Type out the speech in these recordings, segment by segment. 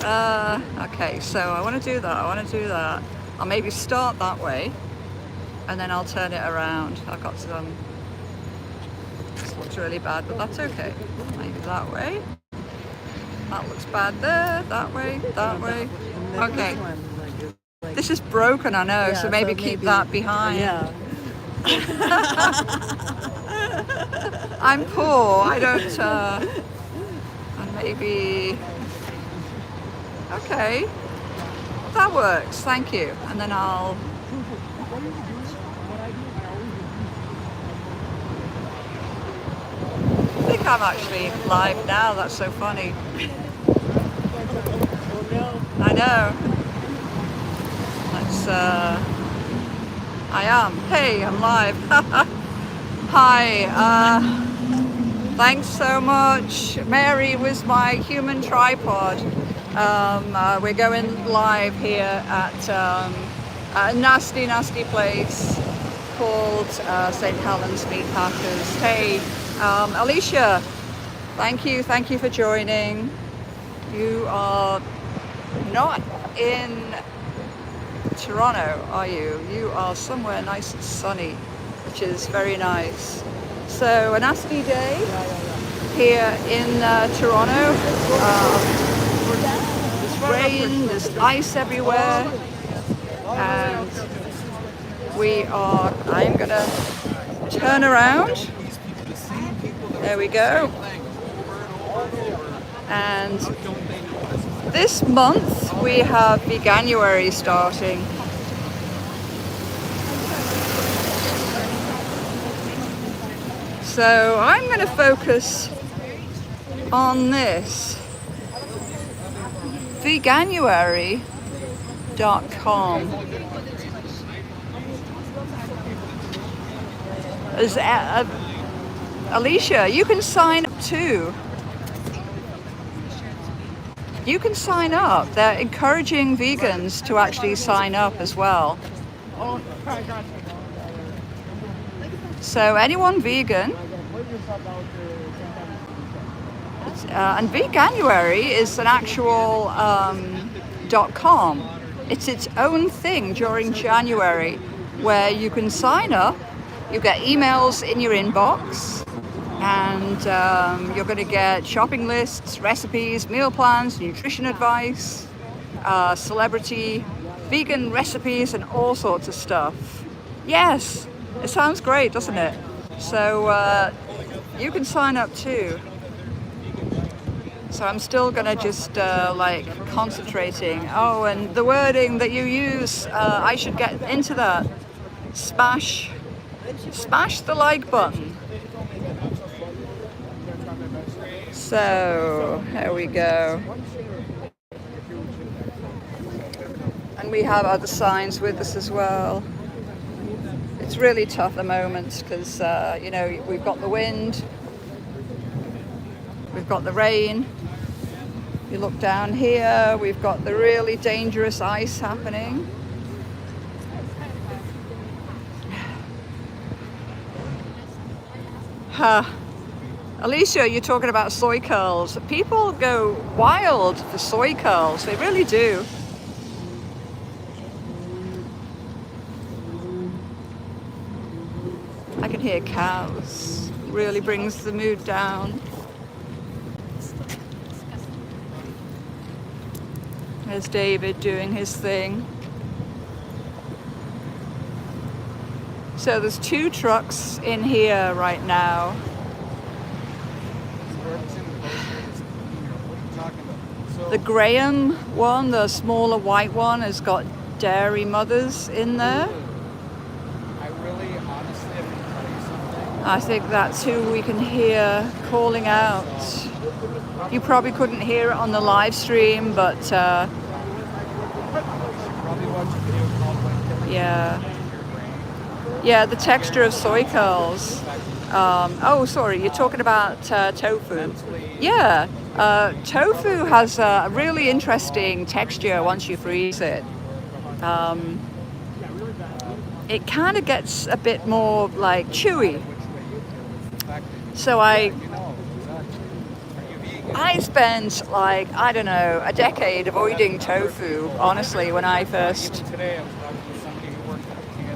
Okay, so I want to do that. I'll maybe start that way, and then I'll turn it around. I've got some, this looks really bad, but that's okay. Maybe that way. That looks bad there, that way. Okay. This is broken, I know, so maybe keep that behind. Yeah. I'm poor, I don't, and maybe, okay, that works, thank you. And then I think I'm actually live now, that's so funny. I know. Let's, I am. Hey, I'm live. Hi, thanks so much. Mary was my human tripod. We're going live here at a nasty place called St. Helens Meatpackers. Hey, Alicia, thank you for joining. You are not in Toronto, are you? You are somewhere nice and sunny, which is very nice. So a nasty day here in Toronto. There's rain, there's ice everywhere, and I'm gonna turn around. There we go. And this month we have Veganuary starting. So I'm going to focus on this. Veganuary.com. Alicia, you can sign up too. You can sign up. They're encouraging vegans to actually sign up as well. So anyone vegan, and Veganuary is an actual .com. It's its own thing during January where you can sign up, you get emails in your inbox, and you're going to get shopping lists, recipes, meal plans, nutrition advice, celebrity vegan recipes, and all sorts of stuff. Yes, it sounds great, doesn't it? So you can sign up too. So I'm still going to just like concentrating. Oh, and the wording that you use, I should get into that. Smash the like button. So, here we go. And we have other signs with us as well. It's really tough at the moment because, you know, we've got the wind, we've got the rain. You look down here, we've got the really dangerous ice happening. Alicia, you're talking about soy curls. People go wild for soy curls. They really do. I can hear cows. Really brings the mood down. There's David doing his thing. So there's 2 trucks in here right now. The Graham one, the smaller white one, has got dairy mothers in there. I think that's who we can hear calling out. You probably couldn't hear it on the live stream, but yeah, the texture of soy curls. Oh, sorry, you're talking about tofu. Yeah, tofu has a really interesting texture once you freeze it. It kind of gets a bit more like chewy. So I spent like, I don't know, a decade avoiding tofu, honestly, when I first,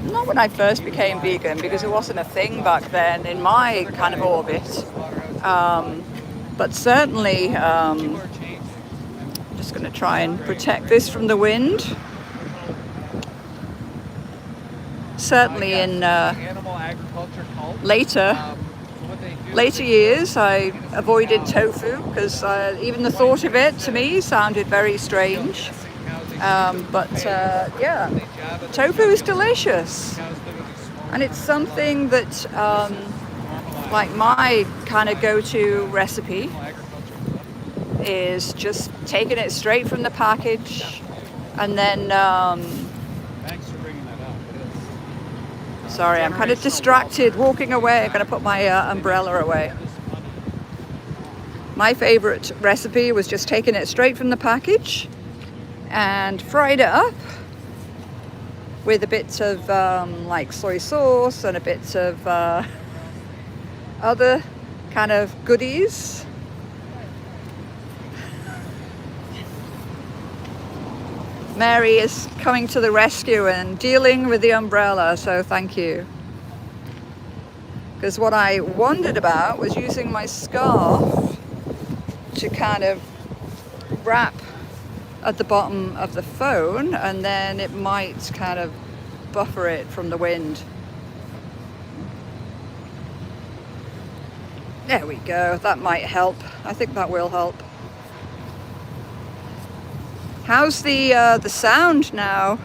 not when I first became vegan, because it wasn't a thing back then in my kind of orbit. But certainly, just going to try and protect this from the wind. Certainly in later years, I avoided tofu because even the thought of it to me sounded very strange. But yeah, tofu is delicious, and it's something that, like my kind of go-to recipe, is just taking it straight from the package, and then. Sorry, I'm kind of distracted walking away. I'm going to put my umbrella away. My favorite recipe was just taking it straight from the package and fried it up with a bit of like soy sauce and a bit of other kind of goodies. Mary is coming to the rescue and dealing with the umbrella, so thank you. Because what I wondered about was using my scarf to kind of wrap at the bottom of the phone, and then it might kind of buffer it from the wind. There we go, that might help. I think that will help. How's the sound now?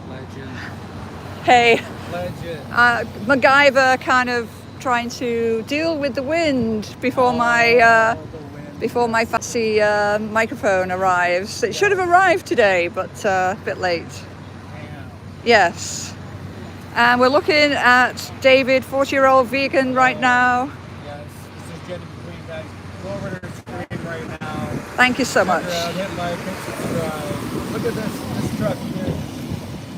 Legend. Hey, Legend. MacGyver kind of trying to deal with the wind before my fancy microphone arrives. It should have arrived today, but a bit late. Yes. And we're looking at David, 40-year-old vegan right now. Yes, this is Jenny Queen, guys. Go over to the screen right now. Thank you so much. Hit like, hit subscribe. Look at this truck here.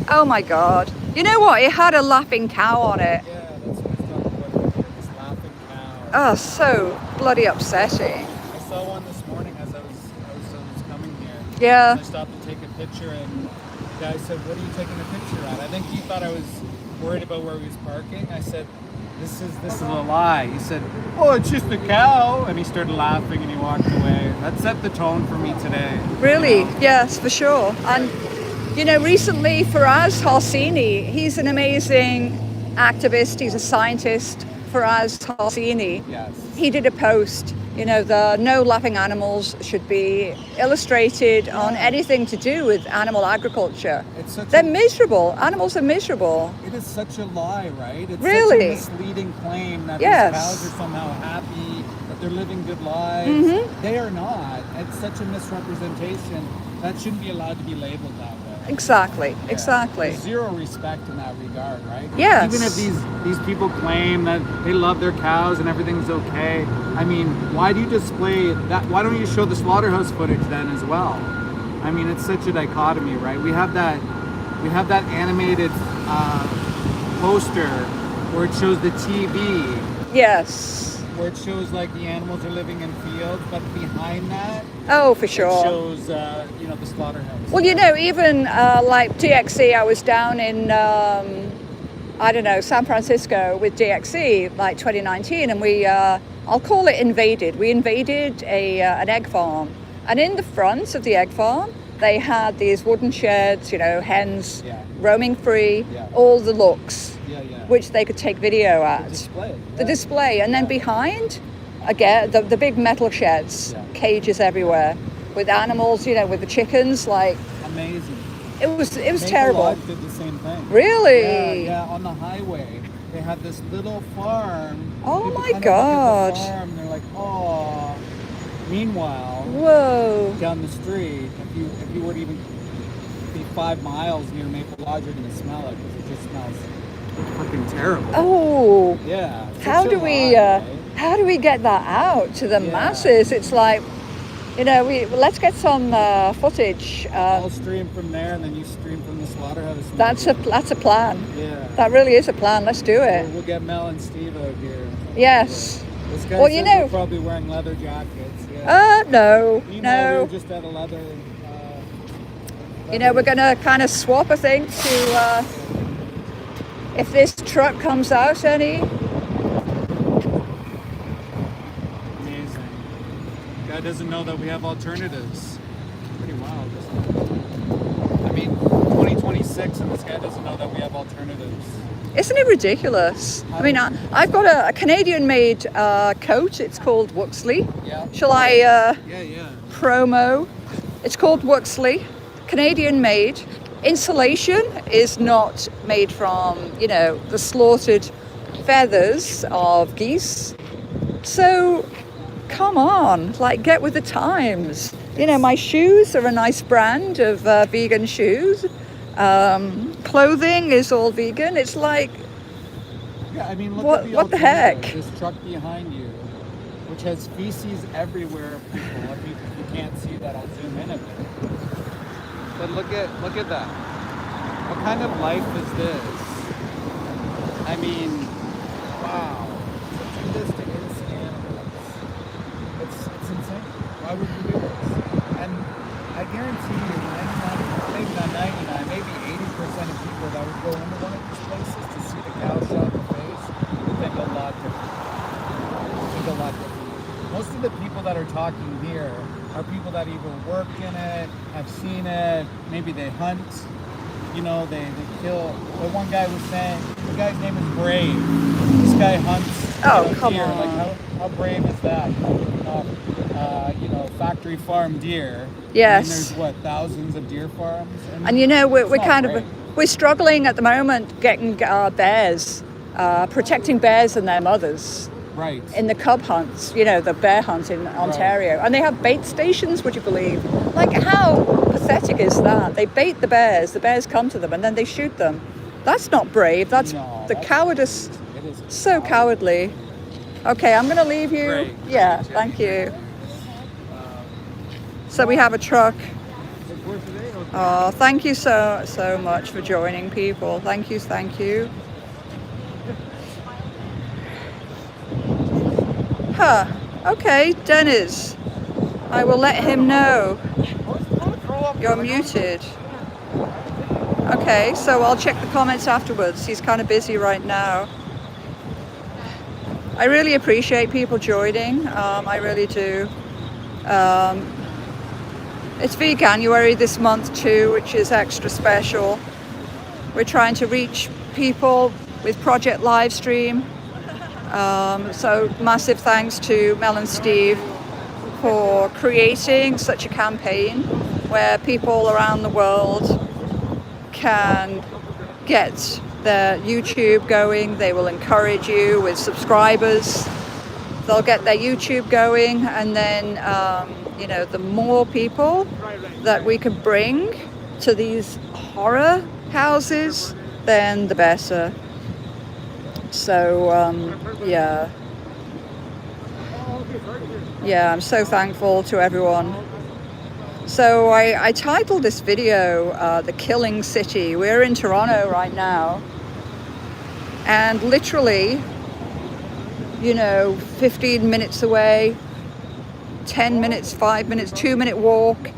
Oh my God. You know what? It had a laughing cow on it. Yeah, that's what I was talking about. This laughing cow. Oh, so bloody upsetting. I saw one this morning as I was coming here. Yeah. I stopped to take a picture, and the guy said, "What are you taking a picture at?" I think he thought I was worried about where he was parking. I said, This is a lie. He said, "Oh, it's just a cow," and he started laughing and he walked away. That set the tone for me today. Really? You know? Yes, for sure. And you know, recently for us, Halsini, he's an amazing activist. He's a scientist. For us, Halsini, Yes. he did a post. You know, the no laughing animals should be illustrated on anything to do with animal agriculture. They're miserable. Animals are miserable. It is such a lie, right? It's really such a misleading claim that yes. these cows are somehow happy, that they're living good lives. Mm-hmm. They are not. It's such a misrepresentation. That shouldn't be allowed to be labeled that way. Exactly, Yeah. exactly. There's zero respect in that regard, right? Yes. Even if these people claim that they love their cows and everything's okay, I mean, why do you display that? Why don't you show the slaughterhouse footage then as well? I mean, it's such a dichotomy, right? We have that animated poster where it shows the TV. Yes. Where it shows like the animals are living in fields, but behind that, oh, for sure, it shows the slaughterhouse. Well, you know, even like DXE, I was down in I don't know, San Francisco with DXE like 2019, and we I'll call it invaded. We invaded an egg farm, and in the front of the egg farm, they had these wooden sheds, you know, hens roaming free, all the looks. Which they could take video at. The display. And then behind, again, the big metal sheds, cages everywhere, with animals, you know, with the chickens, like... Amazing. It was terrible. Lodge did the same thing. Really? Yeah, on the highway. They had this little farm. Oh my God. God. The farm, they're like, oh. Meanwhile, whoa. Down the street, if you were to even be 5 miles near Maple Lodge, you're going to smell it, because it just smells... fucking terrible. Oh. Yeah. How do we get that out to the masses? It's like, you know, let's get some footage. I'll stream from there, and then you stream from the slaughterhouse. That's a plan. Yeah. That really is a plan. Let's do it. We'll get Mel and Steve out here. Yes. This guy Well, says you know, we're probably wearing leather jackets. Yeah. no, We no. were just at a leather. You know, we're gonna kind of swap, I think, to if this truck comes out any. Amazing. Guy doesn't know that we have alternatives. Pretty wild, isn't it? I mean, 2026 and this guy doesn't know that we have alternatives. Isn't it ridiculous? I mean, I've got a Canadian-made coat. It's called Wuxley. Yeah. Shall I Yeah. promo? It's called Wuxley, Canadian-made. Insulation is not made from, you know, the slaughtered feathers of geese. So, come on, like, get with the times. You know, my shoes are a nice brand of vegan shoes. Clothing is all vegan. It's like, Yeah, I mean, look What- at the what the heck? alternative. This truck behind you, which has feces everywhere of people. If you can't see that, I'll zoom in a bit. But look at that. What kind of life is this? I mean, wow. To do this to innocent animals. It's insane. Why would we do this? And I guarantee you, 99, maybe not 99, maybe 80% of people that would go into one of these places to see the cow shot in the face would think a lot different. Most of the people that are talking here are people that either work in it, have seen it, maybe they hunt, you know, they kill. The one guy was saying, the guy's name is Brave. This guy hunts come deer. on. Like, how brave is that? You know, factory farm deer. Yes. And there's what, thousands of deer farms? and you know, we're it's not kind of, brave. we're struggling at the moment getting bears, protecting bears and their mothers. Right. In the cub hunts, you know, the bear hunt in Ontario. And they have bait stations, would you believe? Like, how pathetic is that? They bait the bears come to them, and then they shoot them. That's not brave. That's the cowardice. It is So cowardly. Okay, I'm going to leave you. Great. Yeah, thank you. So we have a truck. Oh, thank you so much for joining, people. Thank you. Huh. Okay, Dennis. I will let him know. You're muted. Okay, so I'll check the comments afterwards. He's kind of busy right now. I really appreciate people joining. I really do. It's Veganuary this month too, which is extra special. We're trying to reach people with Project Livestream. So massive thanks to Mel and Steve for creating such a campaign where people around the world can get their YouTube going. They will encourage you with subscribers. They'll get their YouTube going, and then you know, the more people that we can bring to these horror houses, then the better. So yeah, I'm so thankful to everyone. So I titled this video The Killing City. We're in Toronto right now, and literally, you know, 15 minutes away, 10 minutes, 5 minutes, 2-minute walk,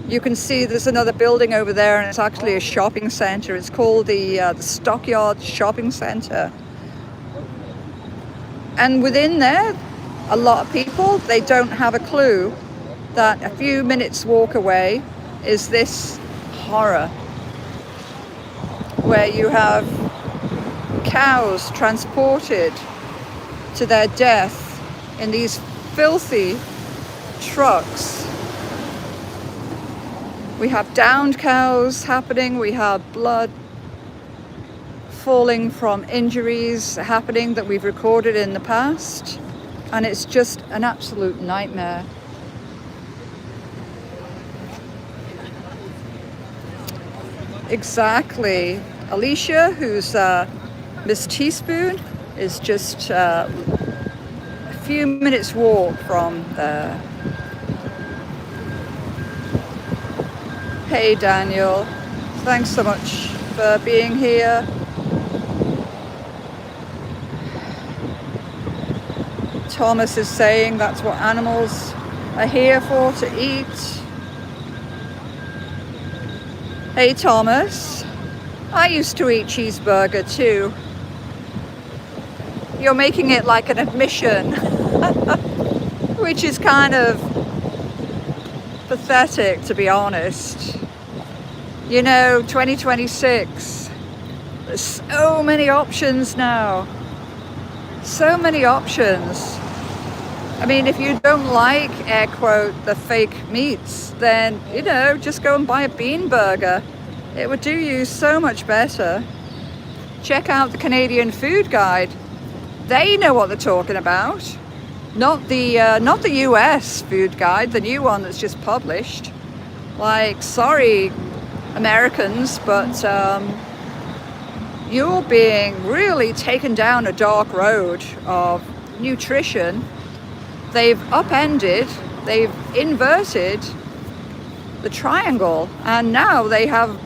you can see there's another building over there, and it's actually a shopping center. It's called the Stockyard Shopping Center. And within there, a lot of people, they don't have a clue that a few minutes walk away is this horror where you have cows transported to their death in these filthy trucks. We have downed cows happening, we have blood falling from injuries happening that we've recorded in the past, and it's just an absolute nightmare. Exactly. Alicia, who's Miss Teaspoon, is just a few minutes walk from there. Hey Daniel, thanks so much for being here. Thomas is saying that's what animals are here for, to eat. Hey Thomas, I used to eat cheeseburger too. You're making it like an admission, which is kind of pathetic, to be honest. You know, 2026, there's so many options now. So many options. I mean, if you don't like, air quote, the fake meats, then, you know, just go and buy a bean burger. It would do you so much better. Check out the Canadian Food Guide. They know what they're talking about. Not the US Food Guide, the new one that's just published. Like, sorry, Americans, but you're being really taken down a dark road of nutrition. They've upended, they've inverted the triangle, and now they have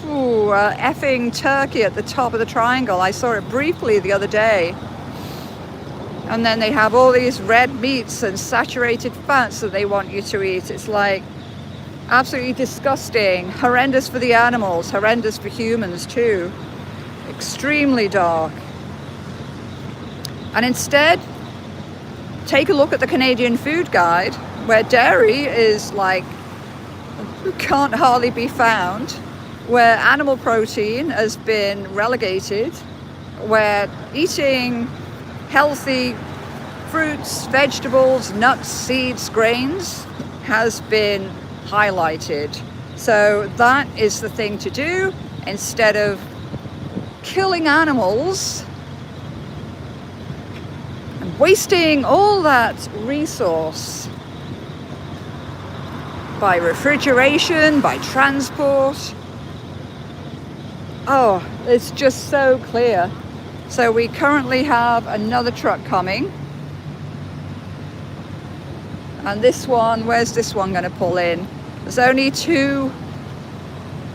effing turkey at the top of the triangle. I saw it briefly the other day. And then they have all these red meats and saturated fats that they want you to eat. It's like absolutely disgusting, horrendous for the animals, horrendous for humans too. Extremely dark. And instead, take a look at the Canadian Food Guide, where dairy is like, can't hardly be found, where animal protein has been relegated, where eating healthy fruits, vegetables, nuts, seeds, grains has been highlighted. So that is the thing to do instead of killing animals and wasting all that resource by refrigeration, by transport. Oh, it's just so clear. So we currently have another truck coming. And this one, where's this one going to pull in? There's only 2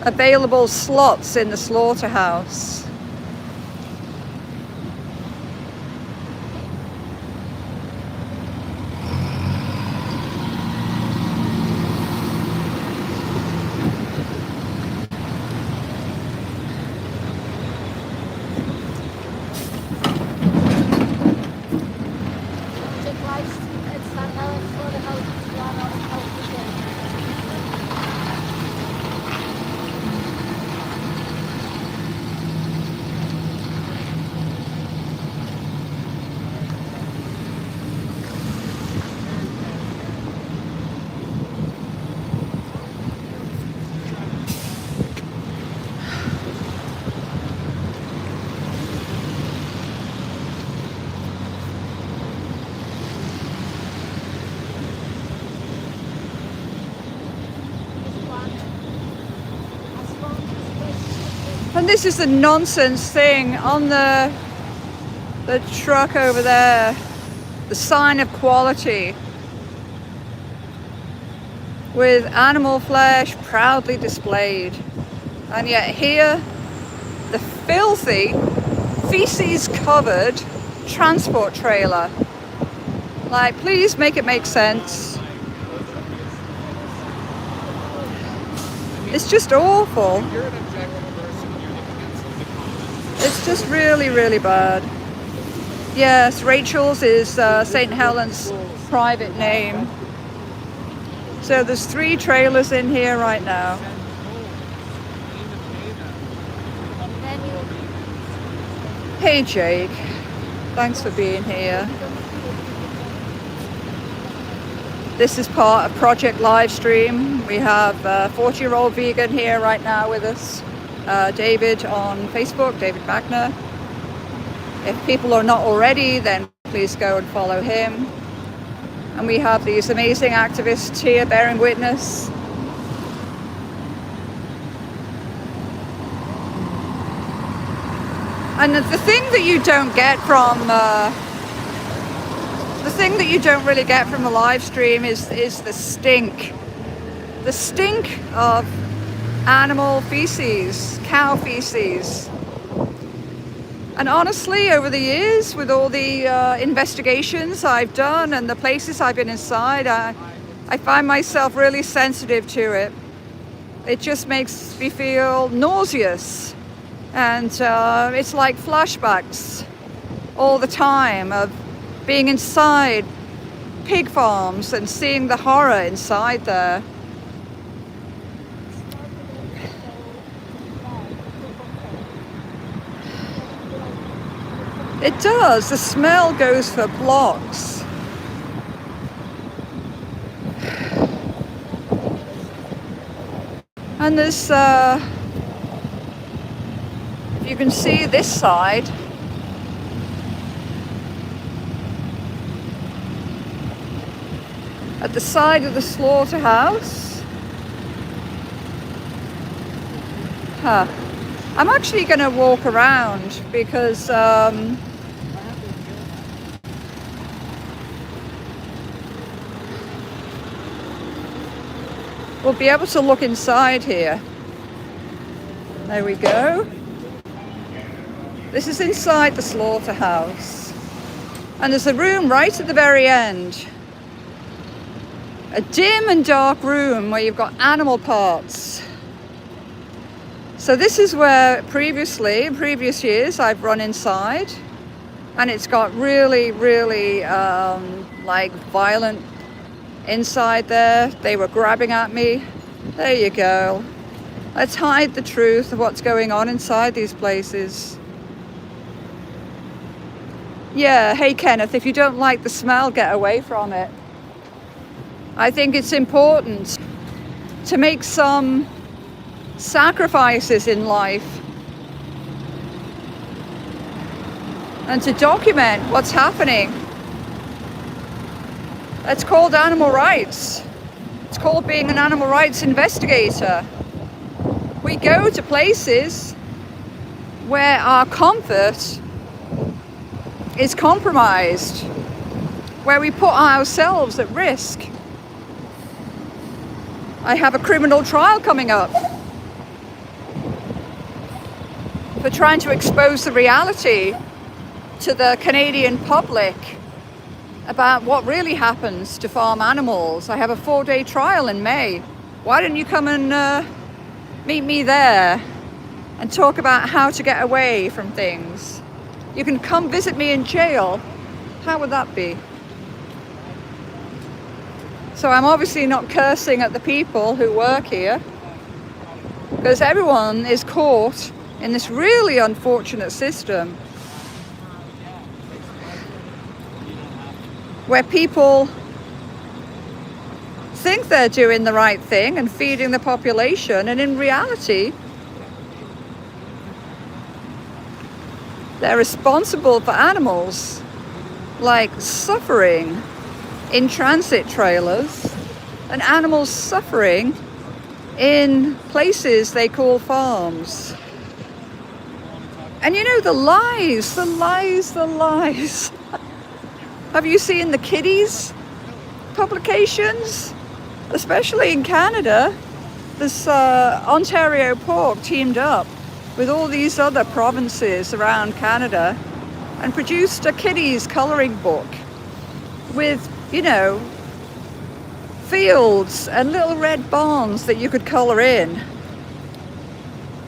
available slots in the slaughterhouse. And this is the nonsense thing on the truck over there, the sign of quality, with animal flesh proudly displayed. And yet here, the filthy, feces-covered transport trailer. Like, please make it make sense. It's just awful. It's just really, really bad. Yes, Rachel's is St. Helen's private name. So there's 3 trailers in here right now. Hey Jake, thanks for being here. This is part of Project Livestream. We have a 40-year-old vegan here right now with us. David on Facebook, David Wagner. If people are not already, then please go and follow him. And we have these amazing activists here bearing witness. And the thing that you don't get from the thing that you don't really get from the live stream is the stink of animal feces, cow feces. And honestly, over the years, with all the investigations I've done and the places I've been inside, I find myself really sensitive to it. It just makes me feel nauseous. And it's like flashbacks all the time of being inside pig farms and seeing the horror inside there. It does. The smell goes for blocks. And there's, if you can see this side, at the side of the slaughterhouse. I'm actually going to walk around because we'll be able to look inside here. There we go. This is inside the slaughterhouse. And there's a room right at the very end. A dim and dark room where you've got animal parts. So this is where previously, in previous years, I've run inside. And it's got really, really like violent inside there. They were grabbing at me. There you go. Let's hide the truth of what's going on inside these places. Yeah, hey Kenneth, if you don't like the smell, get away from it. I think it's important to make some sacrifices in life and to document what's happening. That's called animal rights. It's called being an animal rights investigator. We go to places where our comfort is compromised, where we put ourselves at risk. I have a criminal trial coming up for trying to expose the reality to the Canadian public about what really happens to farm animals. I have a 4-day trial in May. Why don't you come and meet me there and talk about how to get away from things? You can come visit me in jail. How would that be? So I'm obviously not cursing at the people who work here, because everyone is caught in this really unfortunate system where people think they're doing the right thing and feeding the population, and in reality they're responsible for animals like suffering in transit trailers and animals suffering in places they call farms. And you know, the lies. Have you seen the kitties publications? Especially in Canada, this Ontario Pork teamed up with all these other provinces around Canada and produced a kitties colouring book with, you know, fields and little red barns that you could colour in.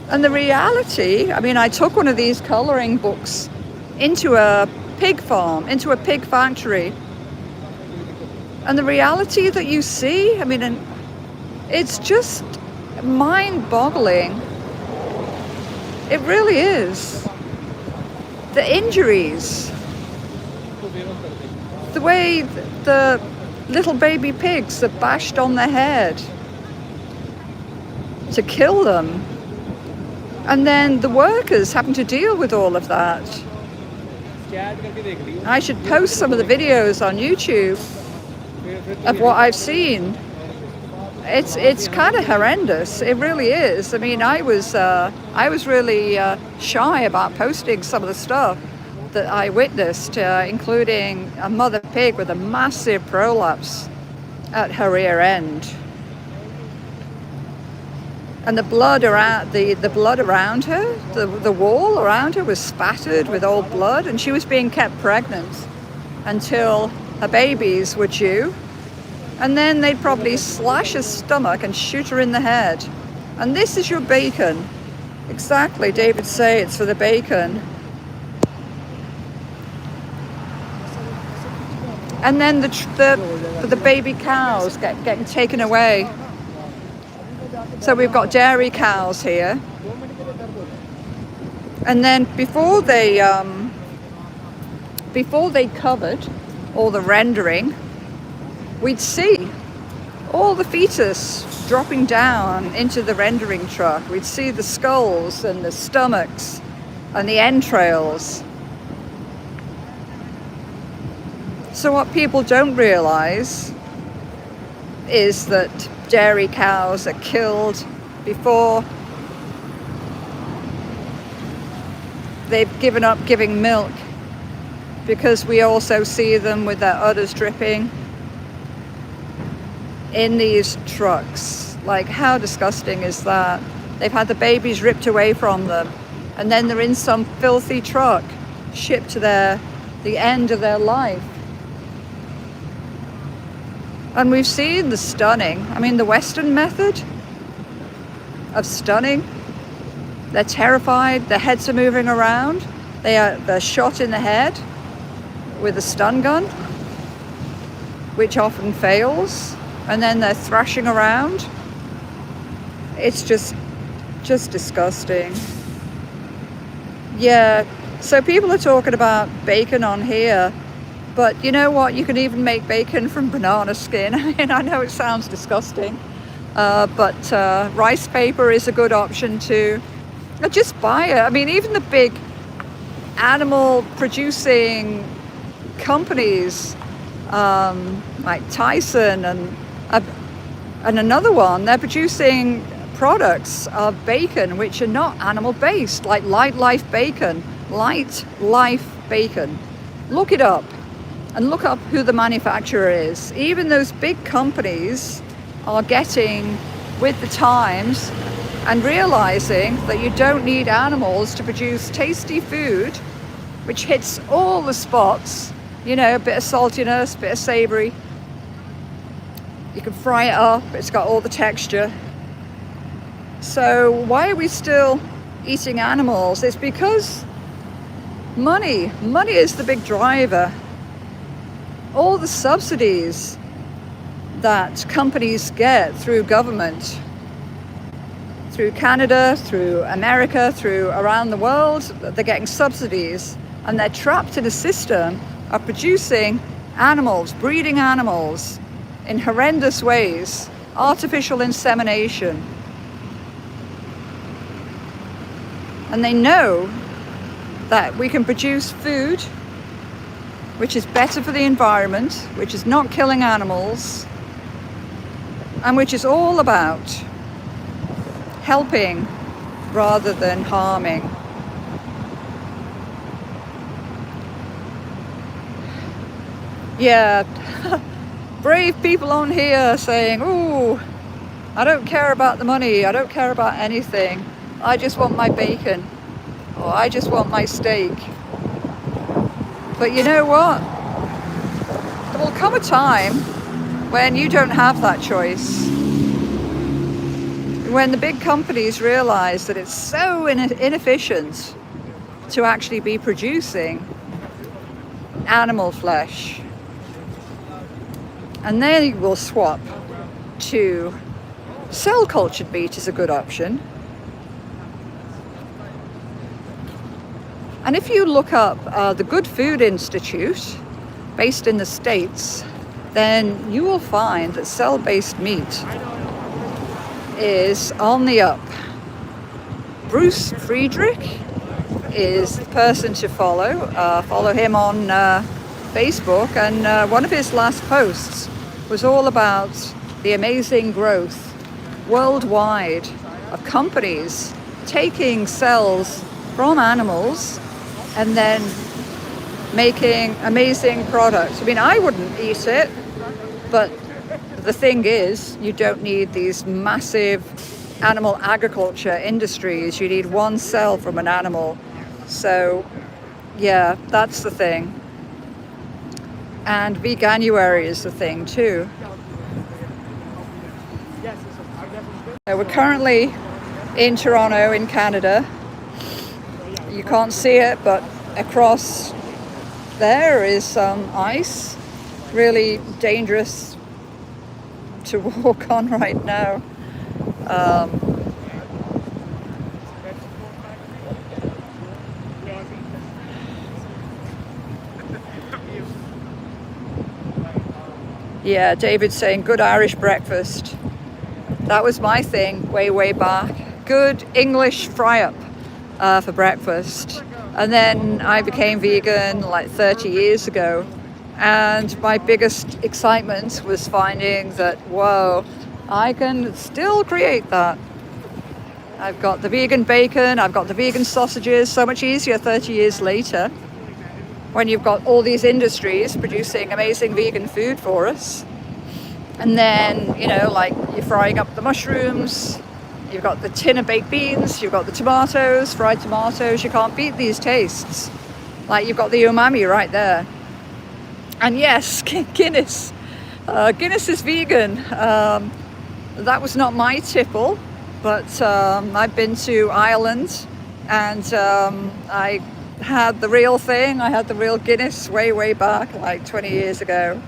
And the reality, I mean, I took one of these colouring books into a pig farm, into a pig factory. And the reality that you see, I mean, it's just mind-boggling. It really is. The injuries, the way the little baby pigs are bashed on the head to kill them. And then the workers having to deal with all of that. I should post some of the videos on YouTube of what I've seen. It's kind of horrendous. It really is. I mean, I was really shy about posting some of the stuff that I witnessed, including a mother pig with a massive prolapse at her rear end. And the blood around the blood around her, the wall around her was spattered with old blood, and she was being kept pregnant until her babies were due. And then they'd probably slash her stomach and shoot her in the head. And this is your bacon. Exactly, David say it's for the bacon. And then the baby cows getting taken away. So we've got dairy cows here. And then before they covered all the rendering, we'd see all the fetus dropping down into the rendering truck. We'd see the skulls and the stomachs and the entrails. So what people don't realize is that dairy cows are killed before they've given up giving milk, because we also see them with their udders dripping in these trucks. Like, how disgusting is that? They've had the babies ripped away from them, and then they're in some filthy truck shipped to the end of their life. And we've seen the stunning, the Western method of stunning. They're terrified, their heads are moving around, they're shot in the head with a stun gun, which often fails, and then they're thrashing around. It's just disgusting. Yeah, so people are talking about bacon on here. But you know what? You can even make bacon from banana skin. I know it sounds disgusting, but rice paper is a good option too. Just buy it. Even the big animal producing companies like Tyson and another one, they're producing products of bacon which are not animal based, like Light Life Bacon. Look it up. And look up who the manufacturer is. Even those big companies are getting with the times and realizing that you don't need animals to produce tasty food, which hits all the spots. A bit of saltiness, a bit of savory. You can fry it up, it's got all the texture. So why are we still eating animals? It's because money is the big driver. All the subsidies that companies get through government, through Canada, through America, through around the world, they're getting subsidies, and they're trapped in a system of producing animals, breeding animals in horrendous ways, artificial insemination. And they know that we can produce food which is better for the environment, which is not killing animals, and which is all about helping rather than harming. Yeah, brave people on here saying, "Ooh, I don't care about the money, I don't care about anything. I just want my bacon, or I just want my steak." But you know what? There will come a time when you don't have that choice. When the big companies realize that it's so inefficient to actually be producing animal flesh. And they will swap to cell cultured meat is a good option. And if you look up the Good Food Institute, based in the States, then you will find that cell-based meat is on the up. Bruce Friedrich is the person to follow. Follow him on Facebook, and one of his last posts was all about the amazing growth worldwide of companies taking cells from animals and then making amazing products. I mean, I wouldn't eat it, but the thing is, you don't need these massive animal agriculture industries. You need one cell from an animal. So yeah, that's the thing. And veganuary is the thing too. So we're currently in Toronto in Canada. You can't see it, but across there is some ice. Really dangerous to walk on right now. Yeah, David's saying good Irish breakfast. That was my thing way back. Good English fry-up for breakfast. And then I became vegan like 30 years ago. And my biggest excitement was finding that, whoa, I can still create that. I've got the vegan bacon, I've got the vegan sausages, so much easier 30 years later when you've got all these industries producing amazing vegan food for us. And then, you know, like you're frying up the mushrooms, you've got the tin of baked beans, you've got the tomatoes, fried tomatoes. You can't beat these tastes. Like you've got the umami right there. And yes, Guinness. Guinness is vegan. That was not my tipple, but I've been to Ireland and I had the real thing. I had the real Guinness way back, like 20 years ago.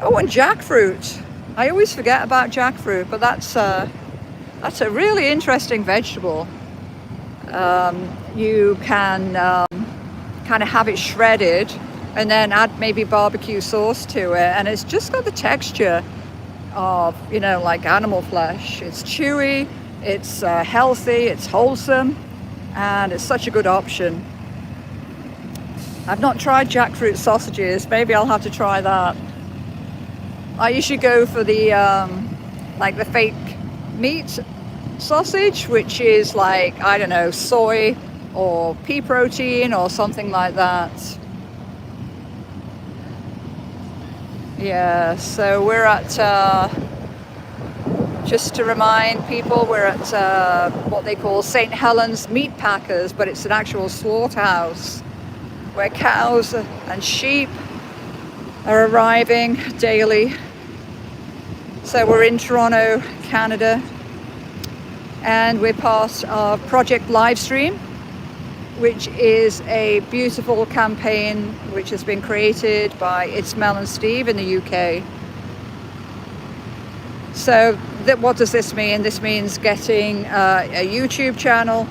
Oh, and jackfruit. I always forget about jackfruit, but that's a really interesting vegetable. You can kind of have it shredded and then add maybe barbecue sauce to it, and it's just got the texture of, you know, like animal flesh. It's chewy, it's healthy, it's wholesome, and it's such a good option. I've not tried jackfruit sausages. Maybe I'll have to try that. I usually go for the like the fake meat sausage, which is like, I don't know, soy or pea protein or something like that. Yeah, so we're at, just to remind people, we're at what they call St. Helens Meat Packers, but it's an actual slaughterhouse where cows and sheep are arriving daily. So we're in Toronto, Canada, and we're part of Project Livestream, which is a beautiful campaign which has been created by It's Mel and Steve in the UK. So what does this mean? This means getting a YouTube channel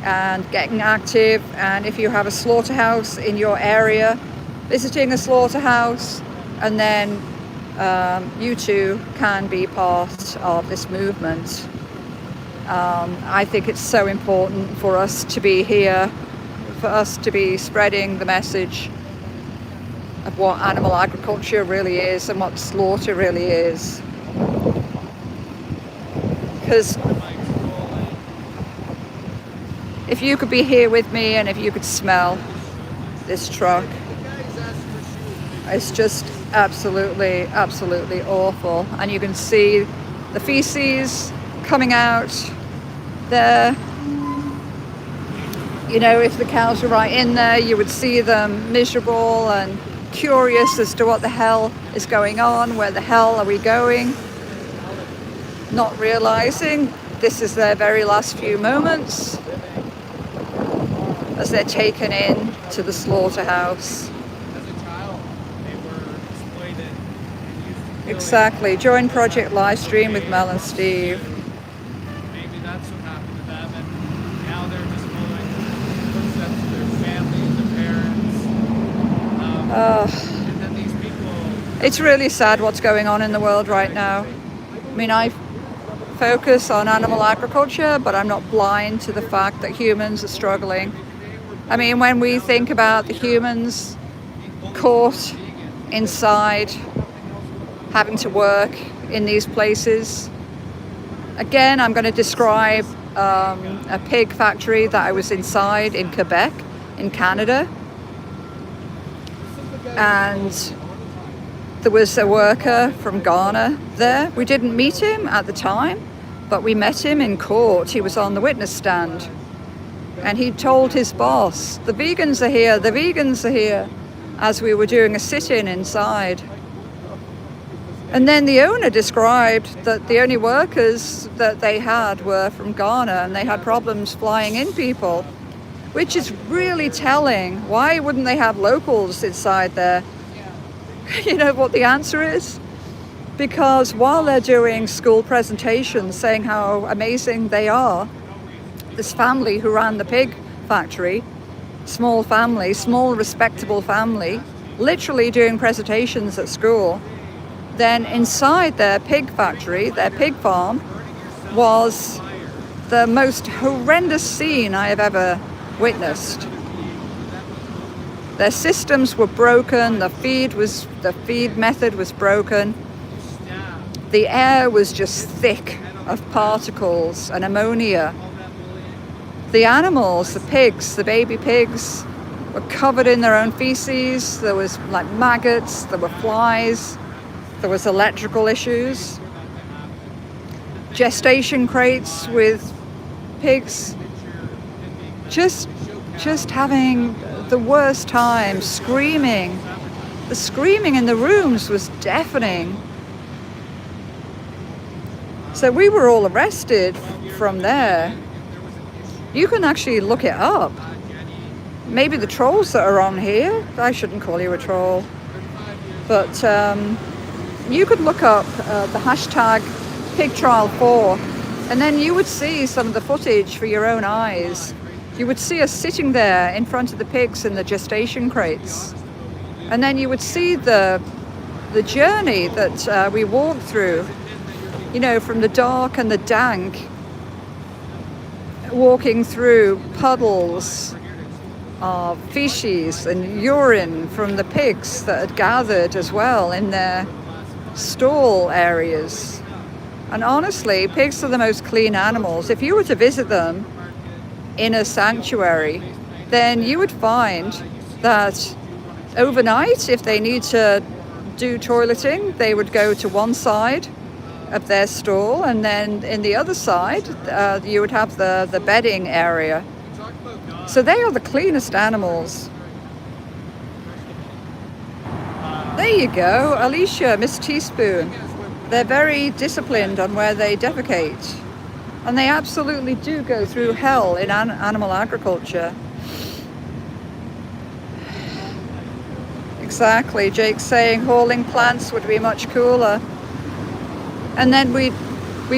and getting active, and if you have a slaughterhouse in your area, visiting a slaughterhouse, and then you too can be part of this movement. I think it's so important for us to be here, for us to be spreading the message of what animal agriculture really is and what slaughter really is. Because if you could be here with me and if you could smell this truck, it's just absolutely awful. And you can see the feces coming out there. You know, if the cows were right in there, you would see them miserable and curious as to what the hell is going on, where the hell are we going, not realizing this is their very last few moments as they're taken in to the slaughterhouse. Exactly. Join Project Livestream with Mel and Steve. Maybe that's what happened to them, and now they're just following the footsteps of their family, their parents. And then these people. It's really sad what's going on in the world right now. I mean, I focus on animal agriculture, but I'm not blind to the fact that humans are struggling. I mean, when we think about the humans caught inside, having to work in these places. Again, I'm going to describe a pig factory that I was inside in Quebec, in Canada. And there was a worker from Ghana there. We didn't meet him at the time, But we met him in court. He was on the witness stand. And he told his boss, the vegans are here, the vegans are here, as we were doing a sit-in inside. And then the owner described that the only workers that they had were from Ghana, and they had problems flying in people, which is really telling. Why wouldn't they have locals inside there? You know what the answer is? Because while they're doing school presentations saying how amazing they are, this family who ran the pig factory, small family, small respectable family, literally doing presentations at school, then inside their pig factory, their pig farm, was the most horrendous scene I have ever witnessed. Their systems were broken, the feed method was broken. The air was just thick of particles and ammonia. The animals, the pigs, the baby pigs, were covered in their own feces. There was like maggots, there were flies, there was electrical issues. Gestation crates with pigs. Just having the worst time, screaming. The screaming in the rooms was deafening. So we were all arrested from there. You can actually look it up. Maybe the trolls that are on here, I shouldn't call you a troll, but you could look up the hashtag pigtrial4, and then you would see some of the footage for your own eyes. You would see us sitting there in front of the pigs in the gestation crates, and then you would see the journey that we walked through, you know, from the dark and the dank, walking through puddles of feces and urine from the pigs that had gathered as well in their stall areas. And honestly, pigs are the most clean animals. If you were to visit them in a sanctuary, then you would find that overnight, if they need to do toileting, they would go to one side of their stall, and then in the other side you would have the bedding area. So they are the cleanest animals. There you go, Alicia, Miss Teaspoon. They're very disciplined on where they defecate, and they absolutely do go through hell in animal agriculture. Exactly, Jake's saying hauling plants would be much cooler. And then we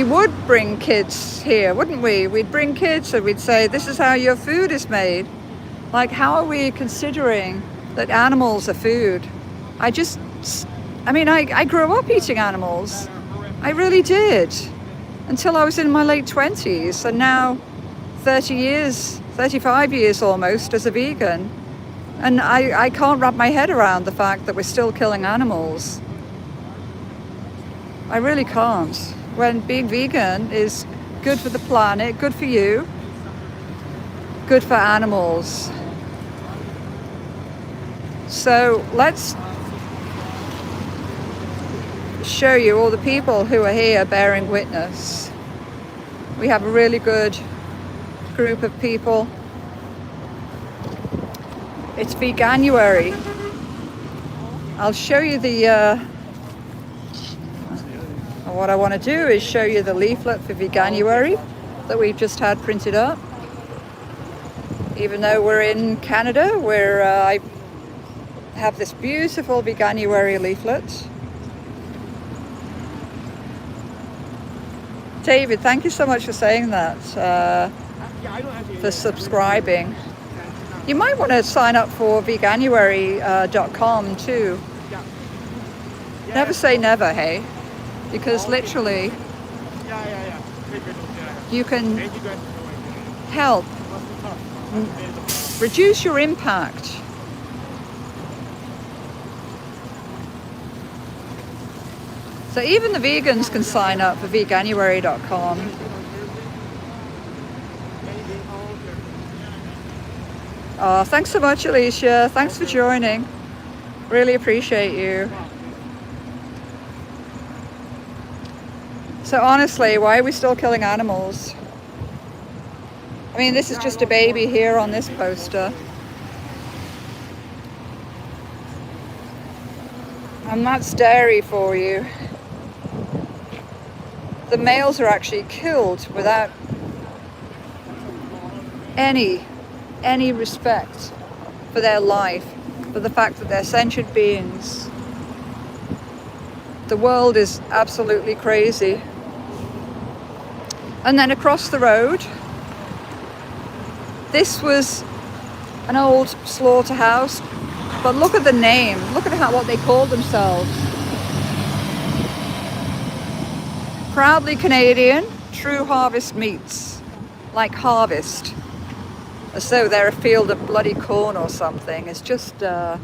would bring kids here, wouldn't we? We'd bring kids and we'd say, this is how your food is made. Like, how are we considering that animals are food? I grew up eating animals. I really did. Until I was in my late 20s, and now 35 years almost as a vegan. And I can't wrap my head around the fact that we're still killing animals. I really can't. When being vegan is good for the planet, good for you, good for animals. So let's show you all the people who are here bearing witness. We have a really good group of people. It's Veganuary. I'll show you what I want to do is show you the leaflet for Veganuary that we've just had printed up. Even though we're in Canada, where I have this beautiful Veganuary leaflet. David, thank you so much for saying that, for subscribing. You might want to sign up for veganuary.com too. Never say never, hey? Because literally you can help reduce your impact. So even the vegans can sign up for veganuary.com. Oh, thanks so much, Alicia. Thanks for joining. Really appreciate you. So honestly, why are we still killing animals? I mean, this is just a baby here on this poster. And that's dairy for you. The males are actually killed without any respect for their life, for the fact that they're sentient beings. The world is absolutely crazy. And then across the road, this was an old slaughterhouse, but look at the name. Look at what they called themselves. Proudly Canadian, True Harvest Meats. Like harvest. As though they're a field of bloody corn or something. It's just the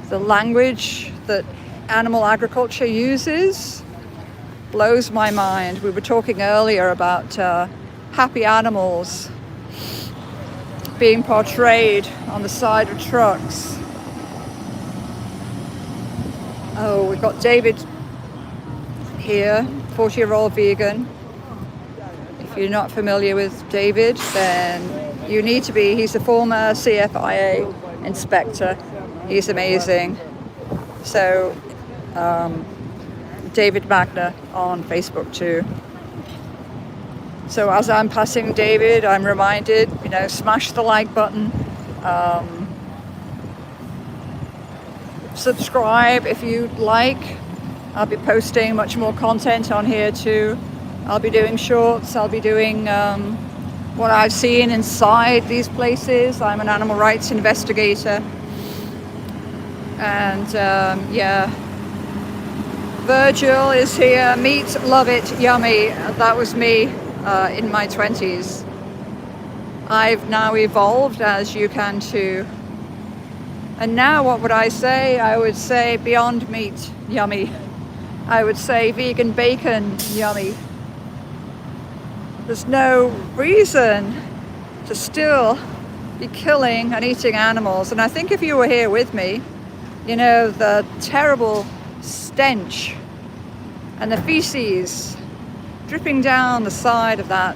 language that animal agriculture uses blows my mind. We were talking earlier about happy animals being portrayed on the side of trucks. Oh, we've got David here, 40-year-old vegan. If you're not familiar with David, then you need to be. He's a former CFIA inspector. He's amazing. So, David Magner on Facebook too. So as I'm passing David, I'm reminded, smash the like button. Subscribe if you'd like. I'll be posting much more content on here too. I'll be doing shorts. I'll be doing what I've seen inside these places. I'm an animal rights investigator. And yeah. Virgil is here. Meat, love it, yummy. That was me in my 20s. I've now evolved, as you can too. And now what would I say? I would say Beyond Meat, yummy. I would say vegan bacon, yummy. There's no reason to still be killing and eating animals. And I think if you were here with me, the terrible stench and the feces dripping down the side of that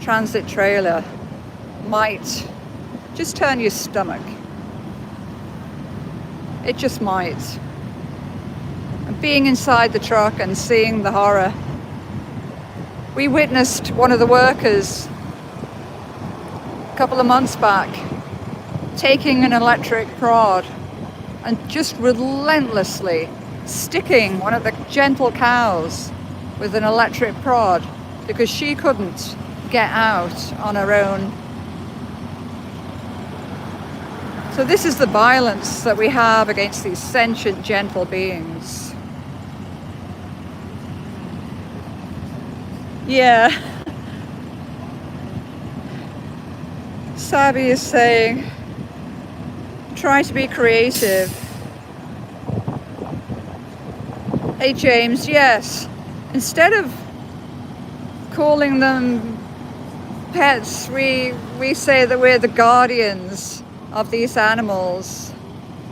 transit trailer might just turn your stomach. It just might. And being inside the truck and seeing the horror. We witnessed one of the workers a couple of months back taking an electric prod and just relentlessly sticking one of the gentle cows with an electric prod because she couldn't get out on her own. So this is the violence that we have against these sentient, gentle beings. Yeah. Sabi is saying, try to be creative. Hey James, yes. Instead of calling them pets, we say that we're the guardians of these animals.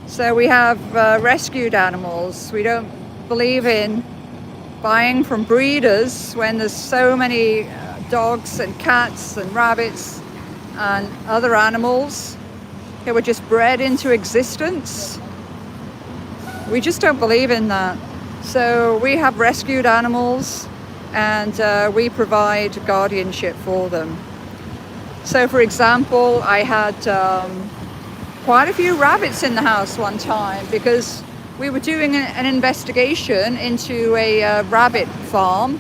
So we have rescued animals. We don't believe in buying from breeders when there's so many dogs and cats and rabbits and other animals who were just bred into existence. We just don't believe in that. So we have rescued animals and we provide guardianship for them. So for example, I had quite a few rabbits in the house one time because we were doing an investigation into a rabbit farm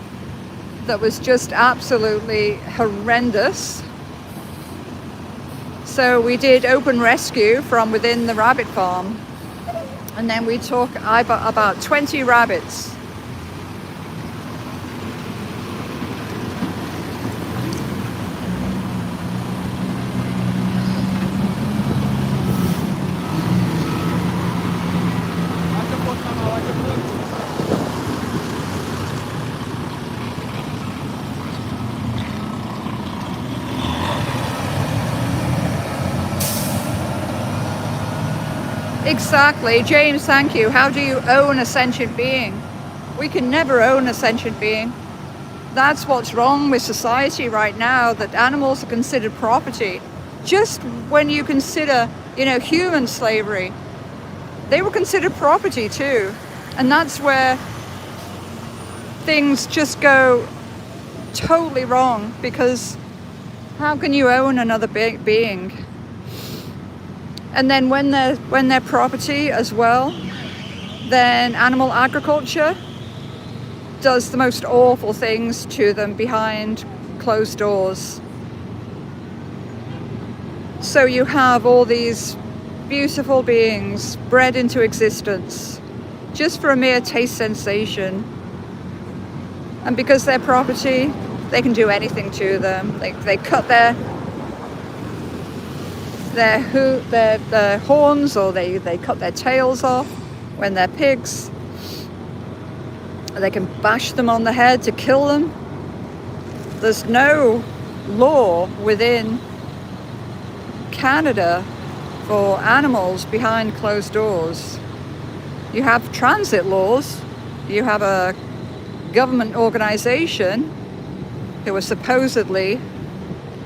that was just absolutely horrendous. So we did open rescue from within the rabbit farm, and then we took about 20 rabbits. Exactly. James, thank you. How do you own a sentient being? We can never own a sentient being. That's what's wrong with society right now, that animals are considered property. Just when you consider, human slavery, they were considered property too. And that's where things just go totally wrong, because how can you own another being? And then when they're property as well, then animal agriculture does the most awful things to them behind closed doors. So you have all these beautiful beings bred into existence just for a mere taste sensation. And because they're property, they can do anything to them. They cut their horns, or they cut their tails off when they're pigs. They can bash them on the head to kill them. There's no law within Canada for animals behind closed doors. You have transit laws. You have a government organization who are supposedly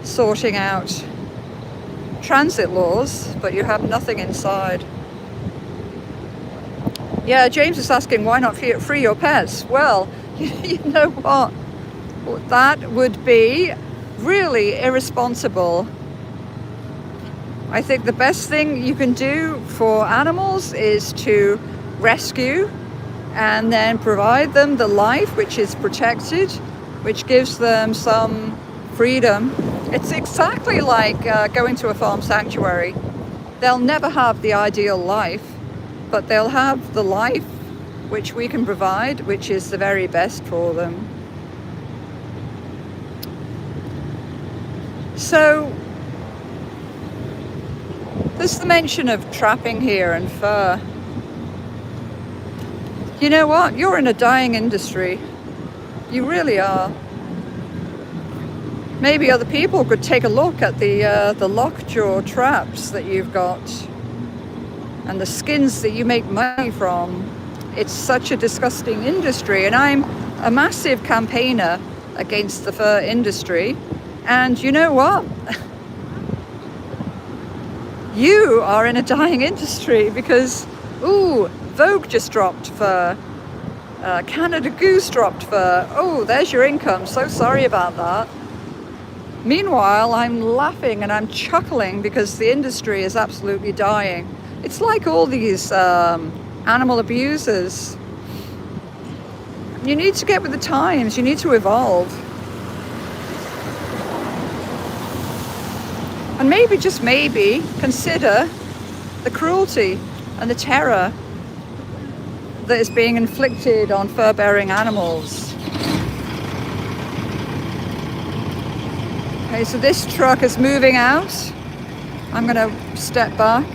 sorting out transit laws, but you have nothing inside. Yeah, James is asking, why not free your pets? Well, you know what? That would be really irresponsible. I think the best thing you can do for animals is to rescue and then provide them the life which is protected, which gives them some freedom. It's exactly like going to a farm sanctuary. They'll never have the ideal life, but they'll have the life which we can provide, which is the very best for them. So there's the mention of trapping here and fur. You know what? You're in a dying industry. You really are. Maybe other people could take a look at the lockjaw traps that you've got and the skins that you make money from. It's such a disgusting industry, and I'm a massive campaigner against the fur industry. And you know what? You are in a dying industry because, Vogue just dropped fur. Canada Goose dropped fur. Oh, there's your income. So sorry about that. Meanwhile, I'm laughing and I'm chuckling because the industry is absolutely dying. It's like all these animal abusers. You need to get with the times. You need to evolve. And maybe, just maybe, consider the cruelty and the terror that is being inflicted on fur-bearing animals. Okay, so this truck is moving out. I'm going to step back.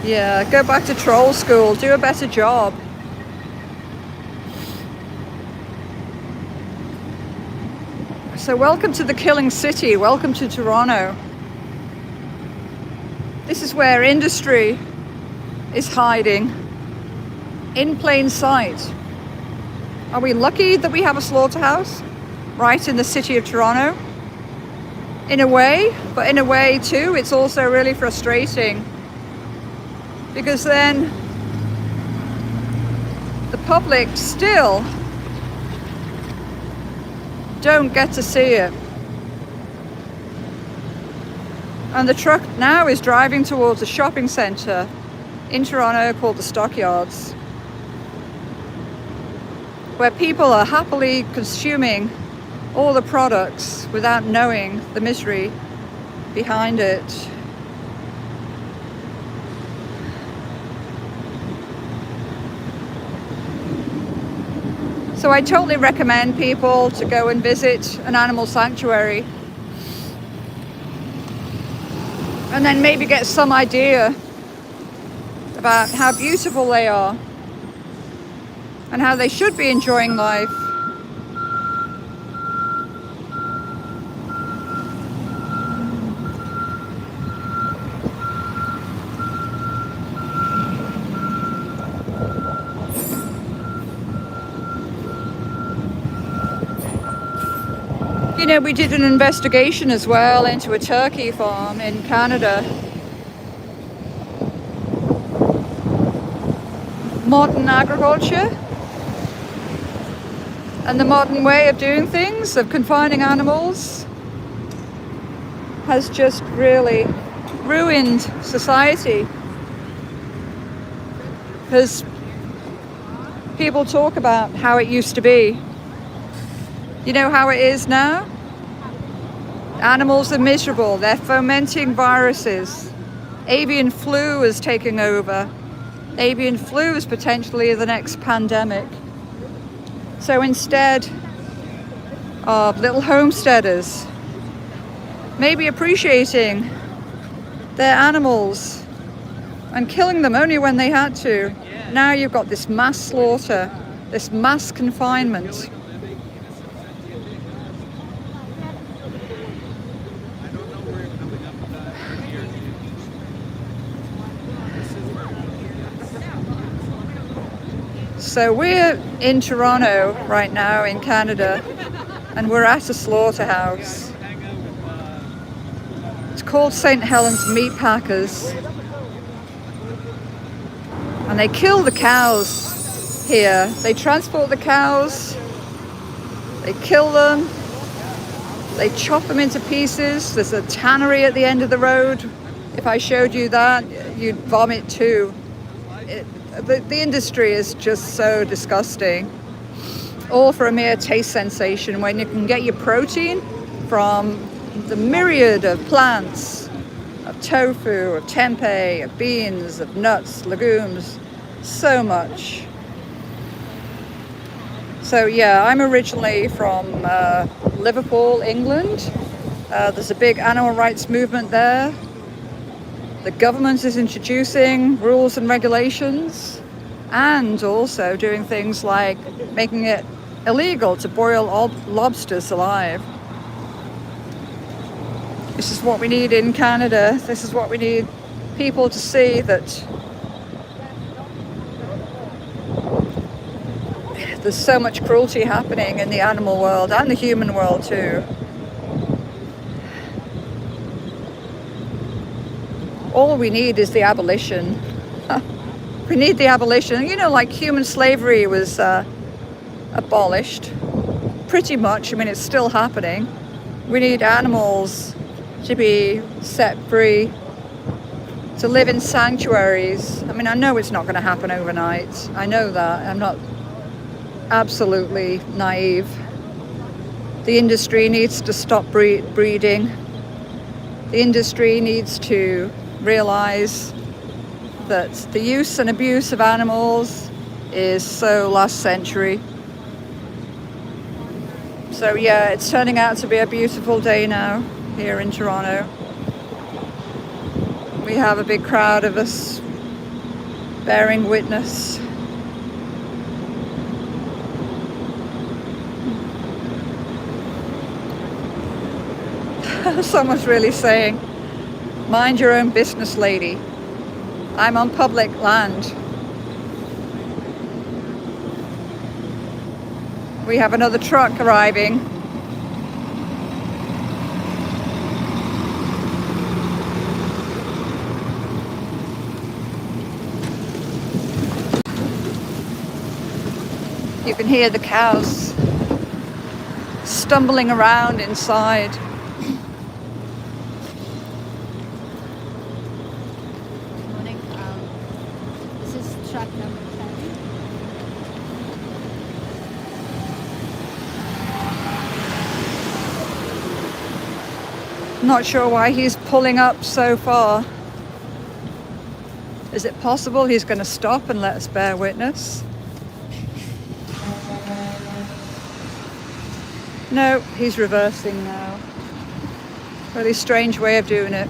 Yeah, go back to troll school, do a better job. So welcome to the killing city, welcome to Toronto. This is where industry is hiding in plain sight. Are we lucky that we have a slaughterhouse right in the city of Toronto? In a way, but in a way too, it's also really frustrating. Because then the public still don't get to see it. And the truck now is driving towards a shopping centre in Toronto called the Stockyards, where people are happily consuming all the products without knowing the misery behind it. So I totally recommend people to go and visit an animal sanctuary and then maybe get some idea about how beautiful they are and how they should be enjoying life. You know, we did an investigation as well into a turkey farm in Canada. Modern agriculture and the modern way of doing things, of confining animals, has just really ruined society. Because people talk about how it used to be. You know how it is now? Animals are miserable, they're fomenting viruses. Avian flu is taking over. Avian flu is potentially the next pandemic. So instead of little homesteaders maybe appreciating their animals and killing them only when they had to, now you've got this mass slaughter, this mass confinement. So we're in Toronto right now in Canada, and we're at a slaughterhouse. It's called St. Helens Meat Packers. And they kill the cows here. They transport the cows, they kill them, they chop them into pieces. There's a tannery at the end of the road. If I showed you that, you'd vomit too. The industry is just so disgusting. All for a mere taste sensation, when you can get your protein from the myriad of plants, of tofu, of tempeh, of beans, of nuts, legumes, so much. So yeah, I'm originally from Liverpool, England. There's a big animal rights movement there. The government is introducing rules and regulations, and also doing things like making it illegal to boil lobsters alive. This is what we need in Canada. This is what we need people to see, that there's so much cruelty happening in the animal world and the human world too. All we need is the abolition. We need the abolition. You know, like human slavery was abolished, pretty much. I mean, it's still happening. We need animals to be set free, to live in sanctuaries. I mean, I know it's not going to happen overnight. I know that. I'm not absolutely naive. The industry needs to stop breeding. The industry needs to realize that the use and abuse of animals is so last century. So yeah, it's turning out to be a beautiful day now here in Toronto. We have a big crowd of us bearing witness. Someone's really saying, mind your own business, lady. I'm on public land. We have another truck arriving. You can hear the cows stumbling around inside. Not sure why he's pulling up so far. Is it possible he's going to stop and let us bear witness? No, he's reversing now. Really strange way of doing it.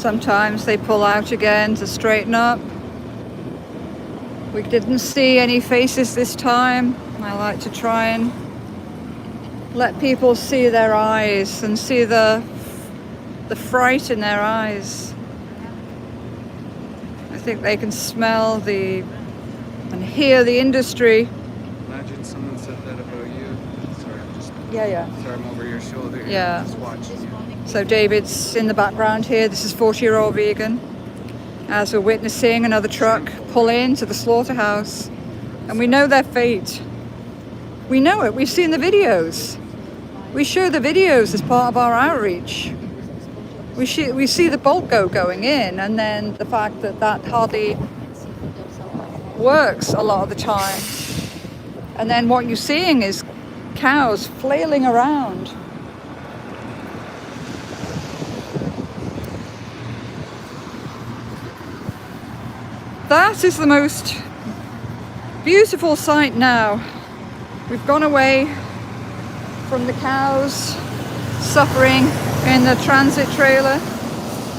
Sometimes they pull out again to straighten up. We didn't see any faces this time. I like to try and let people see their eyes and see the fright in their eyes. I think they can smell and hear the industry. Imagine someone said that about you. Sorry, I'm just. Yeah. Sorry, I'm over your shoulder here. Yeah. Just watching you. So David's in the background here. This is 40-year-old vegan. As we're witnessing another truck pull into the slaughterhouse. And we know their fate. We know it. We've seen the videos. We show the videos as part of our outreach. We see the bolt going in, and then the fact that hardly works a lot of the time. And then what you're seeing is cows flailing around. That is the most beautiful sight now. We've gone away from the cows suffering in the transit trailer,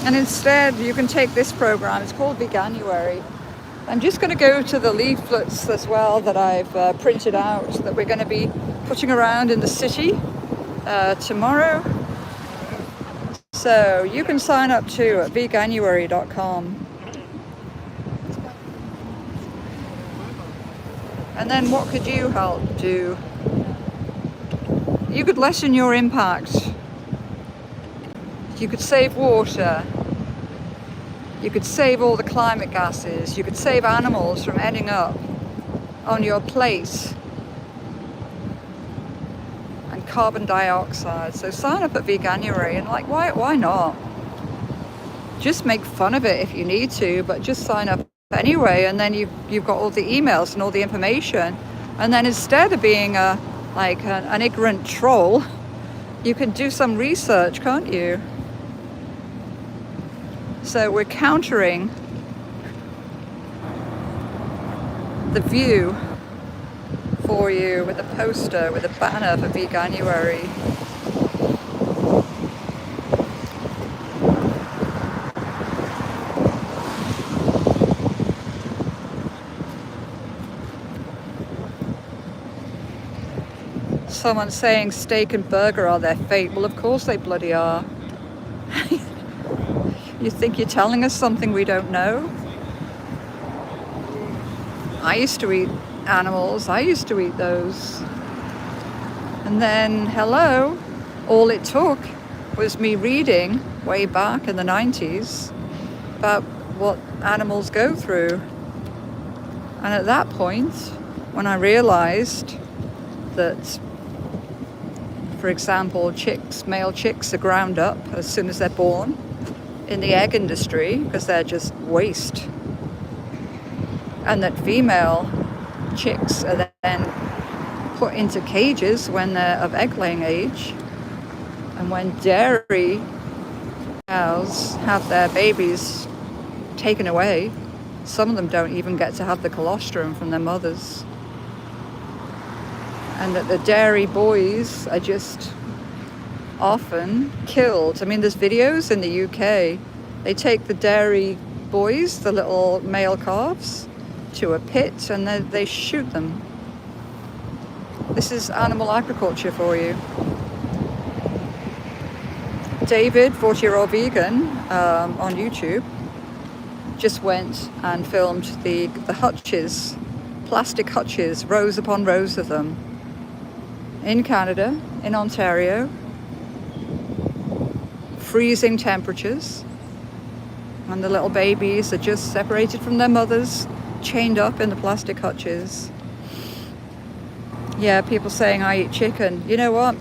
and instead you can take this program. It's called Veganuary. I'm just going to go to the leaflets as well that I've printed out that we're going to be putting around in the city tomorrow. So you can sign up too at veganuary.com. And then what could you help do? You could lessen your impact. You could save water. You could save all the climate gases. You could save animals from ending up on your plate and carbon dioxide. So sign up at Veganuary, and like, why not? Just make fun of it if you need to, but just sign up anyway, and then you've got all the emails and all the information, and then instead of being an ignorant troll, you can do some research, can't you? So we're countering the view for you with a poster, with a banner for Veganuary. Someone saying steak and burger are their fate. Well, of course they bloody are. You think you're telling us something we don't know? I used to eat animals. I used to eat those. And then, hello, all it took was me reading way back in the 90s about what animals go through. And at that point, when I realized that, for example, male chicks are ground up as soon as they're born in the egg industry because they're just waste. And that female chicks are then put into cages when they're of egg-laying age. And when dairy cows have their babies taken away, some of them don't even get to have the colostrum from their mothers. And that the dairy boys are just often killed. I mean, there's videos in the UK. They take the dairy boys, the little male calves, to a pit and they shoot them. This is animal agriculture for you. David, 40-year-old vegan, on YouTube, just went and filmed the hutches, plastic hutches, rows upon rows of them, in Canada, in Ontario, freezing temperatures, and the little babies are just separated from their mothers, chained up in the plastic hutches. Yeah, people saying I eat chicken. You know what?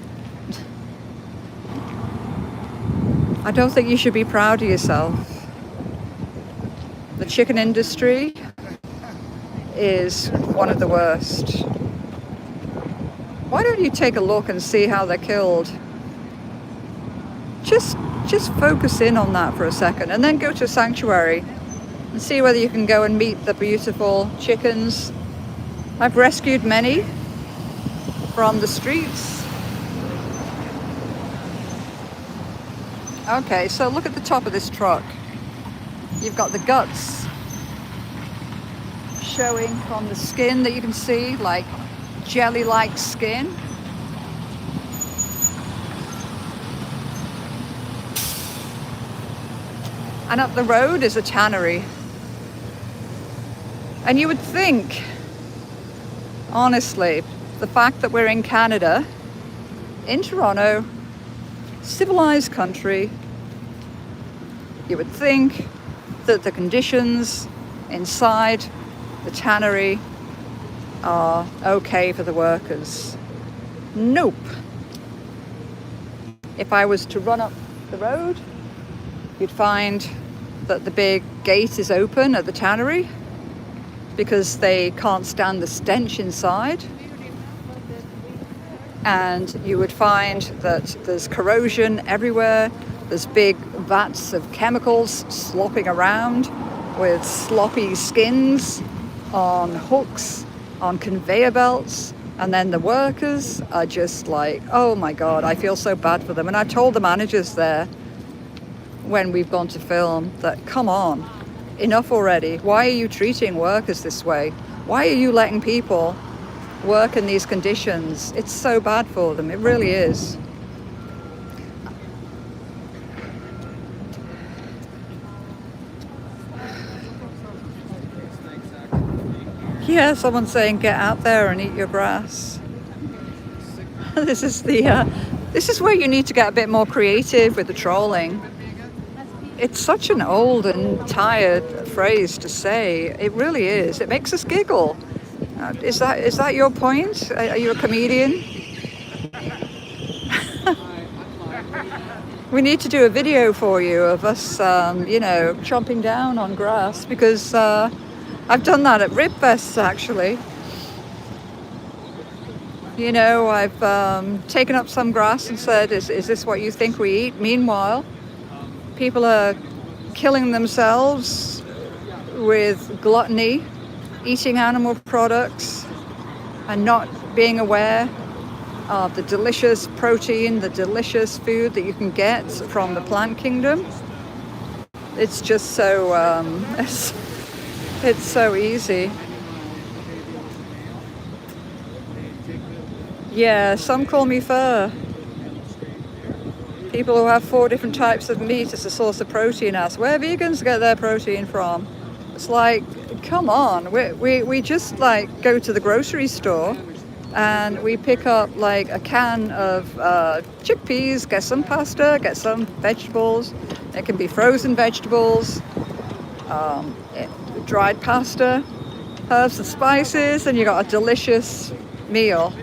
I don't think you should be proud of yourself. The chicken industry is one of the worst. Why don't you take a look and see how they're killed? Just focus in on that for a second, and then go to a sanctuary and see whether you can go and meet the beautiful chickens. I've rescued many from the streets. Okay, so look at the top of this truck. You've got the guts showing from the skin that you can see, like jelly-like skin. And up the road is a tannery. And you would think, honestly, the fact that we're in Canada, in Toronto, civilized country, you would think that the conditions inside the tannery are okay for the workers. Nope. If I was to run up the road, you'd find that the big gate is open at the tannery because they can't stand the stench inside. And you would find that there's corrosion everywhere. There's big vats of chemicals slopping around with sloppy skins on hooks, on conveyor belts. And then the workers are just like, oh my God, I feel so bad for them. And I told the managers there when we've gone to film that, come on, enough already. Why are you treating workers this way? Why are you letting people work in these conditions? It's so bad for them. It really is. Yeah, someone's saying get out there and eat your grass. This is where you need to get a bit more creative with the trolling. It's such an old and tired phrase to say. It really is. It makes us giggle. Is that your point? Are you a comedian? We need to do a video for you of us, chomping down on grass, because I've done that at Ribfest actually. You know, I've taken up some grass and said, is this what you think we eat? Meanwhile, people are killing themselves with gluttony, eating animal products, and not being aware of the delicious protein, the delicious food that you can get from the plant kingdom. It's just so, it's so easy. Yeah, some call me fur. People who have 4 different types of meat as a source of protein ask where vegans get their protein from. It's like, come on, we just like go to the grocery store and we pick up like a can of chickpeas, get some pasta, get some vegetables. It can be frozen vegetables, dried pasta, herbs and spices, and you got a delicious meal.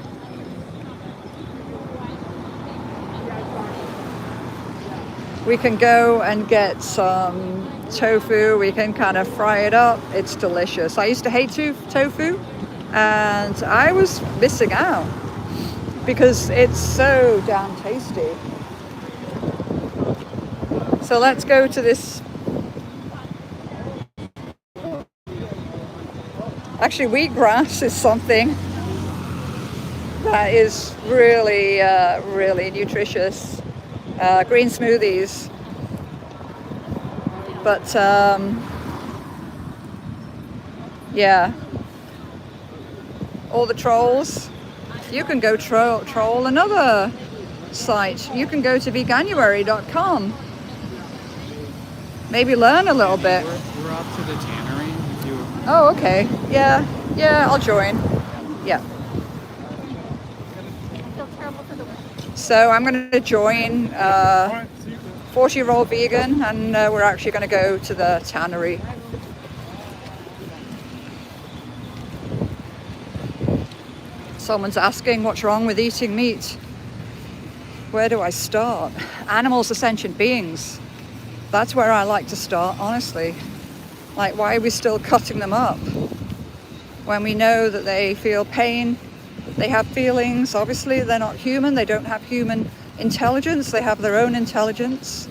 We can go and get some tofu. We can kind of fry it up. It's delicious. I used to hate tofu, and I was missing out because it's so damn tasty. So let's go to this. Actually, wheatgrass is something that is really, really nutritious. Green smoothies, but yeah, all the trolls. You can go troll another site. You can go to veganuary.com. Maybe learn a little bit. We're up to the tannery. Oh, okay. Yeah, I'll join. Yeah. So I'm going to join 40-year-old vegan, and we're actually going to go to the tannery. Someone's asking what's wrong with eating meat. Where do I start? Animals are sentient beings. That's where I like to start, honestly. Like, why are we still cutting them up when we know that they feel pain? They have feelings. Obviously, they're not human. They don't have human intelligence. They have their own intelligence.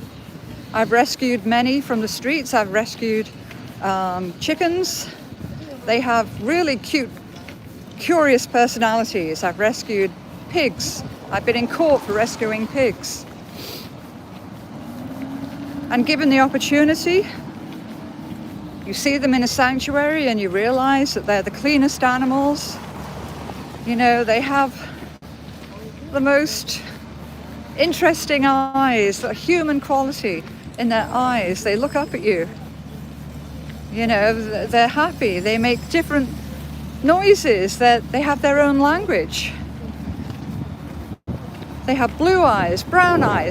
I've rescued many from the streets. I've rescued chickens. They have really cute, curious personalities. I've rescued pigs. I've been in court for rescuing pigs. And given the opportunity, You see them in a sanctuary and you realize that they're the cleanest animals. You know, they have the most interesting eyes, a human quality in their eyes. They look up at you. You know, they're happy. They make different noises. They have their own language. They have blue eyes, brown eyes,